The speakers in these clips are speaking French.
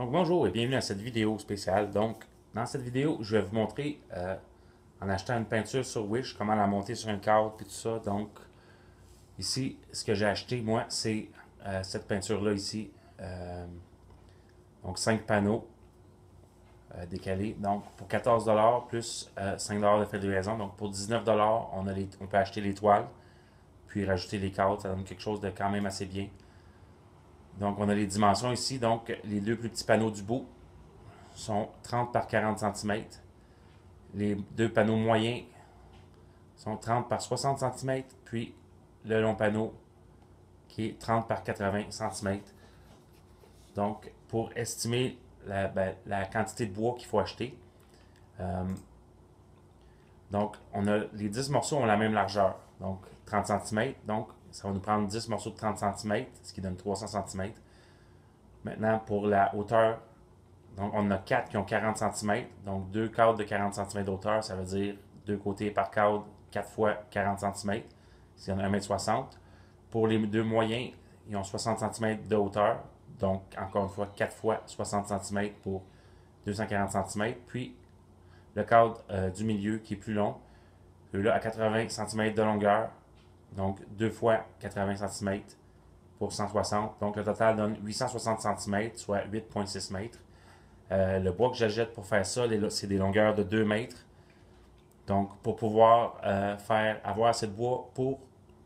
Donc bonjour et bienvenue à cette vidéo spéciale. Donc dans cette vidéo, je vais vous montrer en achetant une peinture sur Wish, comment la monter sur un cadre et tout ça. Donc ici, ce que j'ai acheté moi, c'est cette peinture-là ici. Donc 5 panneaux décalés. Donc pour 14$ plus 5$ de frais de livraison. Donc pour 19$, on peut acheter les toiles, puis rajouter les cadres. Ça donne quelque chose de quand même assez bien. Donc on a les dimensions ici. Donc les deux plus petits panneaux du bout sont 30 par 40 cm. Les deux panneaux moyens sont 30 par 60 cm, puis le long panneau qui est 30 par 80 cm. Donc, pour estimer la quantité de bois qu'il faut acheter, donc les 10 morceaux ont la même largeur, donc 30 cm. Donc, ça va nous prendre 10 morceaux de 30 cm, ce qui donne 300 cm. Maintenant, pour la hauteur, donc on en a 4 qui ont 40 cm. Donc 2 cadres de 40 cm de hauteur, ça veut dire 2 côtés par cadre, 4 fois 40 cm. S'il y en a 1,60 m. Pour les deux moyens, ils ont 60 cm de hauteur. Donc encore une fois, 4 fois 60 cm pour 240 cm. Puis le cadre du milieu qui est plus long, celui-là à 80 cm de longueur. Donc 2 fois 80 cm pour 160. Donc le total donne 860 cm, soit 8,6 m. Le bois que j'achète pour faire ça, c'est des longueurs de 2 mètres. Donc, pour pouvoir avoir assez de bois pour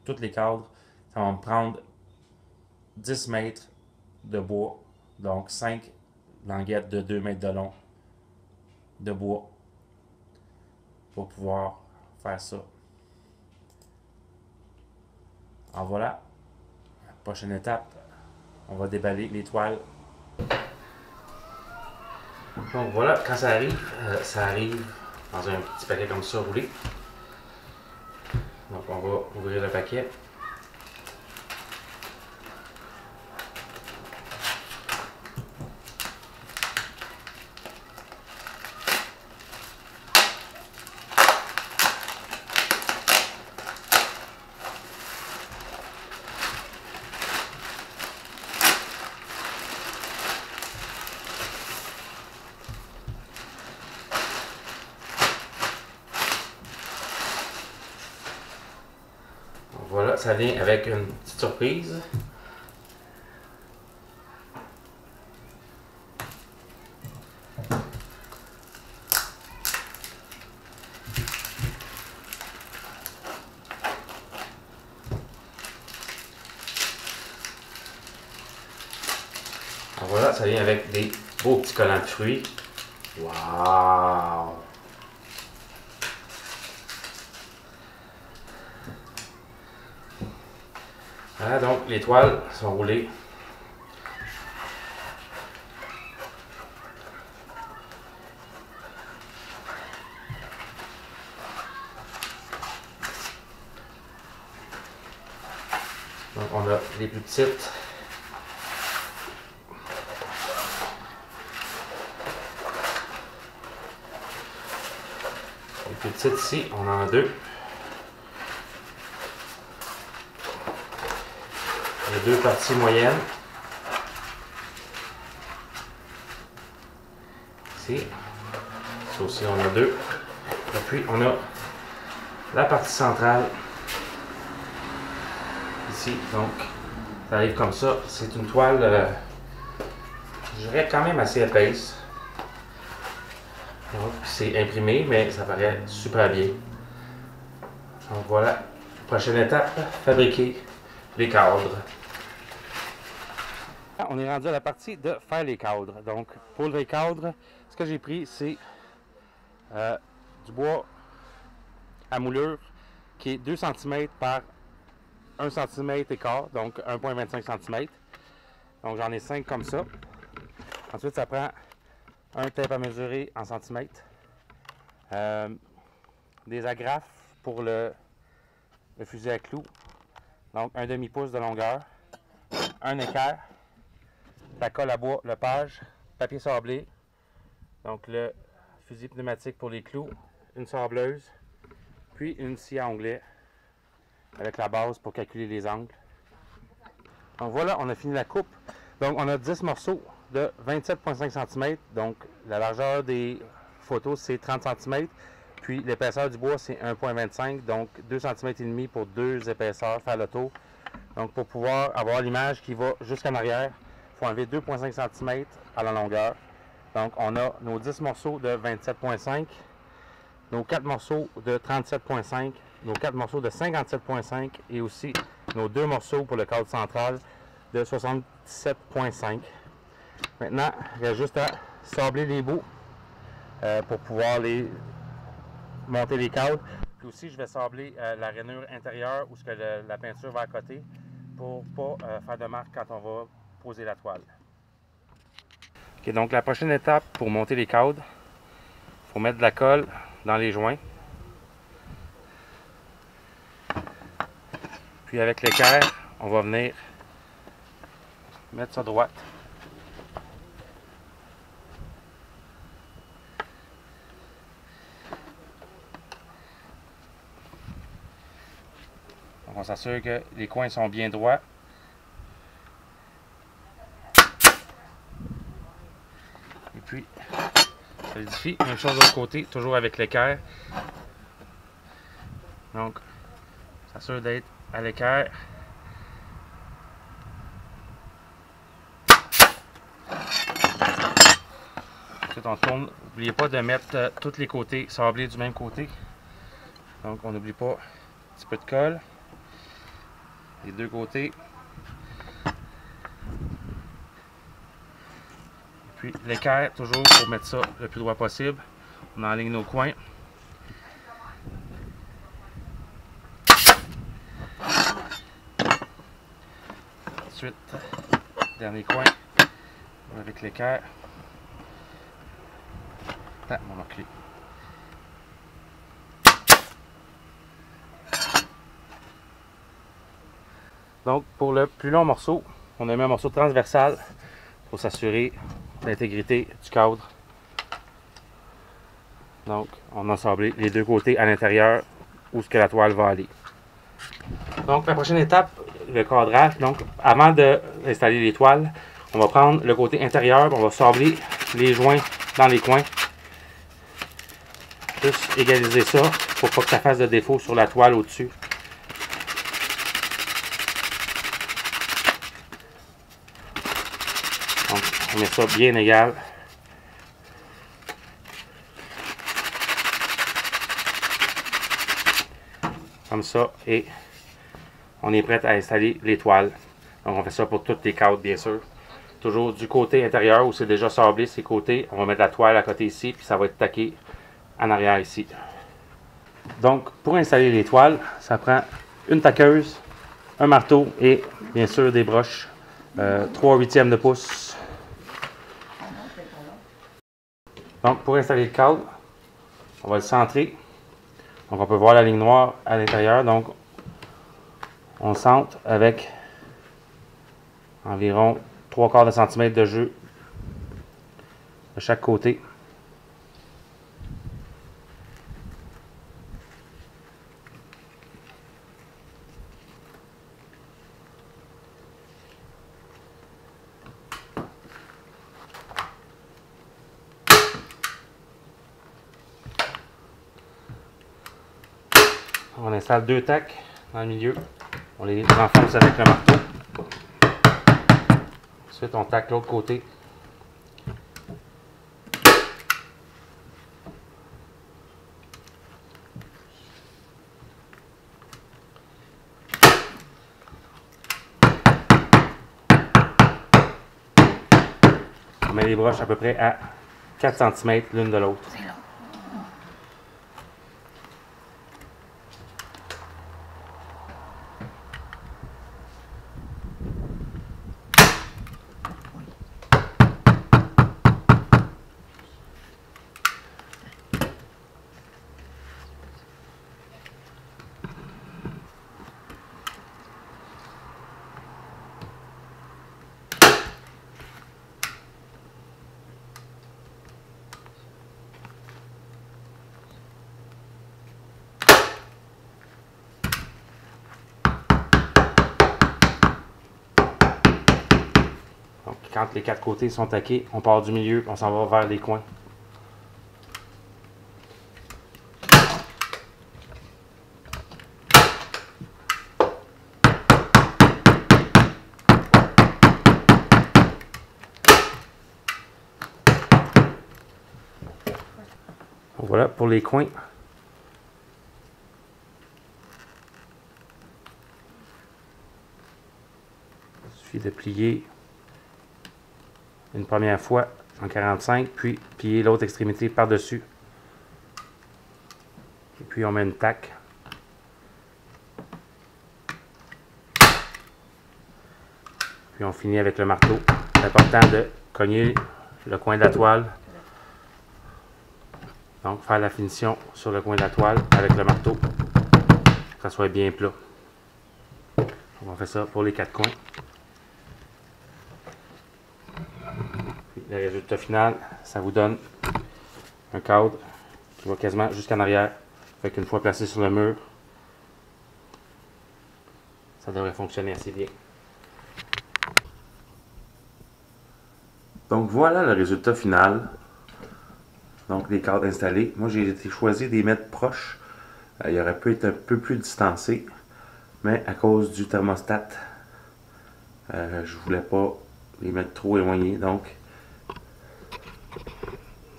tous les cadres, ça va me prendre 10 mètres de bois. Donc, 5 languettes de 2 mètres de long de bois pour pouvoir faire ça. Alors voilà, prochaine étape, on va déballer les toiles. Donc voilà, quand ça arrive dans un petit paquet comme ça roulé. Donc on va ouvrir le paquet. Voilà, ça vient avec une petite surprise. Alors voilà, ça vient avec des beaux petits collants de fruits. Waouh! Voilà, donc les toiles sont roulées. Donc on a les plus petites. Les plus petites ici, on en a deux. Les deux parties moyennes. Ici. Ça aussi, on a deux. Et puis, on a la partie centrale. Ici. Donc, ça arrive comme ça. C'est une toile, je dirais, quand même assez épaisse. Donc, c'est imprimé, mais ça paraît super bien. Donc, voilà. Prochaine étape, fabriquer les cadres. On est rendu à la partie de faire les cadres. Donc, pour les cadres, ce que j'ai pris, c'est du bois à moulure qui est 2 cm par 1 cm et quart, donc 1,25 cm. Donc, j'en ai 5 comme ça. Ensuite, ça prend un tape à mesurer en centimètres, des agrafes pour le fusil à clous, donc un demi-pouce de longueur, un équerre, la colle à bois, le page, papier sablé, donc le fusil pneumatique pour les clous, une sableuse, puis une scie à onglet avec la base pour calculer les angles. Donc voilà, on a fini la coupe. Donc on a 10 morceaux de 27,5 cm. Donc, la largeur des photos, c'est 30 cm. Puis, l'épaisseur du bois, c'est 1,25. Donc, 2 cm et demi pour deux épaisseurs, faire le tour. Donc, pour pouvoir avoir l'image qui va jusqu'en arrière, il faut enlever 2,5 cm à la longueur. Donc, on a nos 10 morceaux de 27,5, nos 4 morceaux de 37,5, nos 4 morceaux de 57,5 et aussi nos 2 morceaux pour le cadre central de 67,5. Maintenant, il y a juste à sabler les bouts pour pouvoir monter les cadres. Puis aussi, je vais sabler la rainure intérieure où la peinture va à côté pour ne pas faire de marque quand on va poser la toile. Okay, donc la prochaine étape pour monter les cadres, il faut mettre de la colle dans les joints. Puis avec l'équerre, on va venir mettre ça droite. Donc on s'assure que les coins sont bien droits. Et puis, solidifie. Même chose de l'autre côté, toujours avec l'équerre. Donc, on s'assure d'être à l'équerre. Ensuite, on tourne. N'oubliez pas de mettre tous les côtés sablés du même côté. Donc, on n'oublie pas un petit peu de colle. Les deux côtés. Puis l'équerre, toujours pour mettre ça le plus droit possible. On enligne nos coins. Ensuite, dernier coin avec l'équerre. Ah, mon clé. Donc, pour le plus long morceau, on a mis un morceau transversal pour s'assurer de l'intégrité du cadre. Donc, on a sablé les deux côtés à l'intérieur où ce que la toile va aller. Donc, la prochaine étape, le cadrage. Donc, avant d'installer les toiles, on va prendre le côté intérieur, on va sabler les joints dans les coins. Juste égaliser ça pour pas que ça fasse de défaut sur la toile au-dessus. Donc, on met ça bien égal. Comme ça, et on est prêt à installer les toiles. Donc, on fait ça pour toutes les cadres, bien sûr. Toujours du côté intérieur où c'est déjà sablé, ces côtés, on va mettre la toile à côté ici, puis ça va être taqué en arrière ici. Donc, pour installer les toiles, ça prend une taqueuse, un marteau et bien sûr des broches 3/8 de pouce. Donc, pour installer le cadre, on va le centrer. Donc, on peut voir la ligne noire à l'intérieur. Donc, on centre avec environ 3/4 de centimètre de jeu de chaque côté. On installe deux tacs dans le milieu. On les renforce avec le marteau. Ensuite, on taque l'autre côté. On met les broches à peu près à 4 cm l'une de l'autre. quand les 4 côtés sont taqués, on part du milieu, on s'en va vers les coins. Voilà pour les coins. Il suffit de plier une première fois en 45, puis plier l'autre extrémité par-dessus. Et puis on met une taque. Puis on finit avec le marteau. C'est important de cogner le coin de la toile. Donc faire la finition sur le coin de la toile avec le marteau. Que ça soit bien plat. On va faire ça pour les 4 coins. Puis le résultat final, ça vous donne un cadre qui va quasiment jusqu'en arrière. Fait qu'une fois placé sur le mur, ça devrait fonctionner assez bien. Donc voilà le résultat final. Donc les cadres installés. Moi j'ai choisi de les mettre proches. Il aurait pu être un peu plus distancé. Mais à cause du thermostat, je voulais pas les mettre trop éloignés. Donc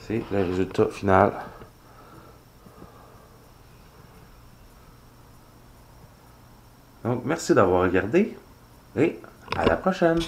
c'est le résultat final. Donc merci d'avoir regardé et à la prochaine.